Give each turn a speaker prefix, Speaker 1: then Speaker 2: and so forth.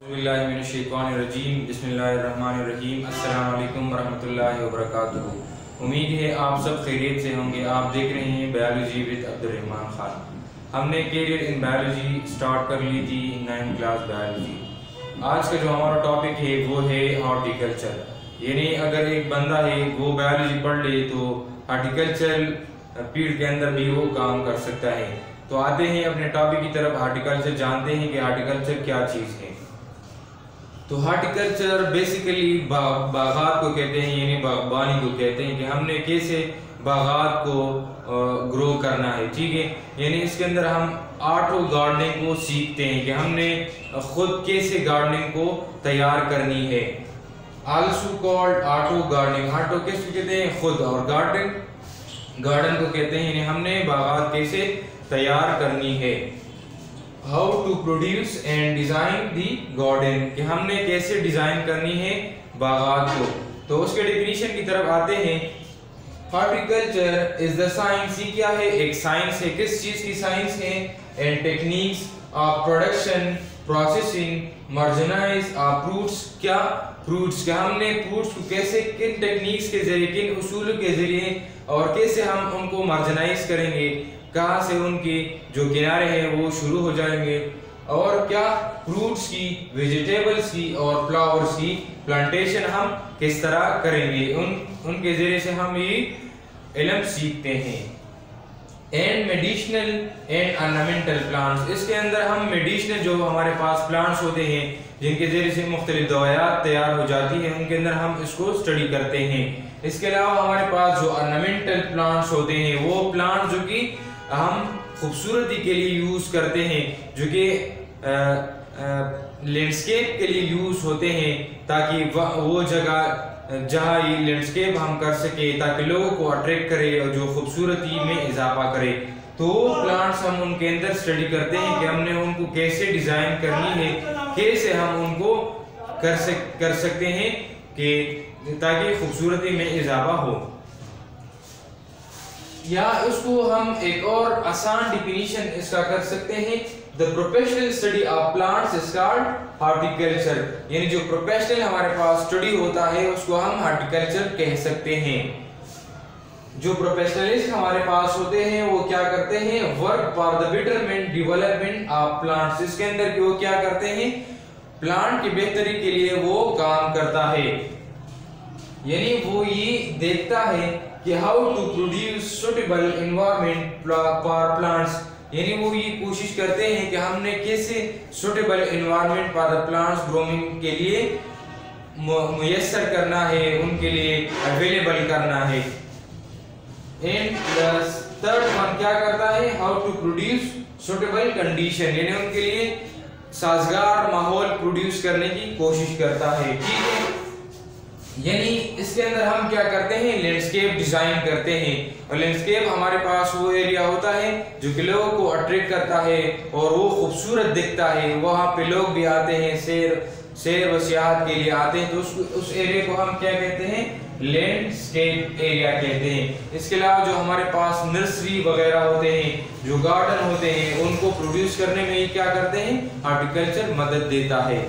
Speaker 1: बिस्मिल्लाहिर्रहमानिर्रहीम। अस्सलाम वालेकुम वरहमतुल्लाहि वबरकातुहू। उम्मीद है आप सब खैरियत से होंगे। आप देख रहे हैं बायोलॉजी विद अब्दुर्रहमान खान। हमने कैरियर इन बायोलॉजी स्टार्ट कर ली थी 9th क्लास बायोलॉजी। आज का जो हमारा टॉपिक है वो है हॉर्टिकल्चर, यानी अगर एक बंदा है वो बायोलॉजी पढ़ ले तो हॉर्टिकल्चर फील्ड के अंदर भी वो काम कर सकता है। तो आते हैं अपने टॉपिक की तरफ। हॉर्टिकल्चर जानते हैं कि हॉर्टिकल्चर क्या चीज़ है। तो हॉर्टिकल्चर बेसिकली बागात को कहते हैं, यानी बागबानी को कहते हैं कि हमने कैसे बागात को ग्रो करना है, ठीक है। यानी इसके अंदर हम ऑटो गार्डनिंग को सीखते हैं कि हमने खुद कैसे गार्डनिंग को तैयार करनी है। Also called auto gardening. Auto किसको कहते हैं? खुद। और गार्डन को कहते हैं यानी हमने बागात कैसे तैयार करनी है। How to produce and design the garden, कि हमने कैसे डिजाइन करनी है बागात को। तो उसके डेफिनेशन की तरफ आते हैं। हॉर्टिकल्चर इज द साइंस, ये क्या है? एक साइंस है। किस चीज की साइंस है? And techniques of production, processing, marginalise of fruits. क्या? फ्रूट्स। क्या हमने फ्रूट्स को कैसे, किन टेक्निक्स के जरिए, किन उसूलों के जरिए और कैसे हम उनको मार्जिनाइज करेंगे, कहाँ से उनके जो किनारे हैं वो शुरू हो जाएंगे, और क्या फ्रूट्स की, वेजिटेबल्स की और फ्लावर्स की प्लांटेशन हम किस तरह करेंगे, उनके जरिए से हम ये इल्म सीखते हैं। And medicinal and ornamental plants, इसके अंदर हम मेडिसिनल जो हमारे पास प्लांट्स होते हैं जिनके जरिए से मुख्तलिफ दवाइयात तैयार हो जाती हैं, उनके अंदर हम इसको स्टडी करते हैं। इसके अलावा हमारे पास जो ऑर्नामेंटल प्लांट्स होते हैं वो प्लांट जो कि हम खूबसूरती के लिए यूज करते हैं, जो कि लैंडस्केप के लिए यूज होते हैं, ताकि वो जगह जहाँ ये लैंडस्केप हम कर सके, ताकि लोगों को अट्रैक्ट करे और जो खूबसूरती में इजाफा करे। तो प्लांट्स हम उनके अंदर स्टडी करते हैं कि हमने उनको कैसे डिजाइन करनी है, कैसे हम उनको कर सकते हैं कि ताकि खूबसूरती में इजाफा हो। या उसको हम एक और आसान डिफिनीशन इसका कर सकते हैं। The professional study of plants is called horticulture, यानी जो प्रोफेशनल हमारे पास स्टडी होता है उसको हम हॉर्टिकल्चर कह सकते हैं। जो प्रोफेशनलिस्ट हमारे पास होते हैं वो क्या करते हैं? Work for the betterment development of plants. इसके अंदर वो क्या करते हैं? प्लांट की बेहतरी के लिए वो काम करता है, यानी वो ये देखता है कि how to produce suitable environment for plants, यानी वो ये कोशिश करते हैं कि हमने कैसे suitable environment for the plants growing के लिए मुयस्सर करना है, उनके लिए अवेलेबल करना है। एंड द थर्ड वन क्या करता है? How to produce suitable condition, यानी उनके लिए साजगार माहौल प्रोड्यूस करने की कोशिश करता है, ठीक है। यानी इसके अंदर हम क्या करते हैं? लैंडस्केप डिजाइन करते हैं। और लैंडस्केप हमारे पास वो एरिया होता है जो कि लोगों को अट्रैक्ट करता है और वो खूबसूरत दिखता है, वहाँ पे लोग भी आते हैं, सैर व सियाहत के लिए आते हैं। तो उस एरिया को हम क्या कहते हैं? लैंडस्केप एरिया कहते हैं। इसके अलावा जो हमारे पास नर्सरी वगैरह होते हैं, जो गार्डन होते हैं, उनको प्रोड्यूस करने में क्या करते हैं? हॉर्टिकल्चर मदद देता है।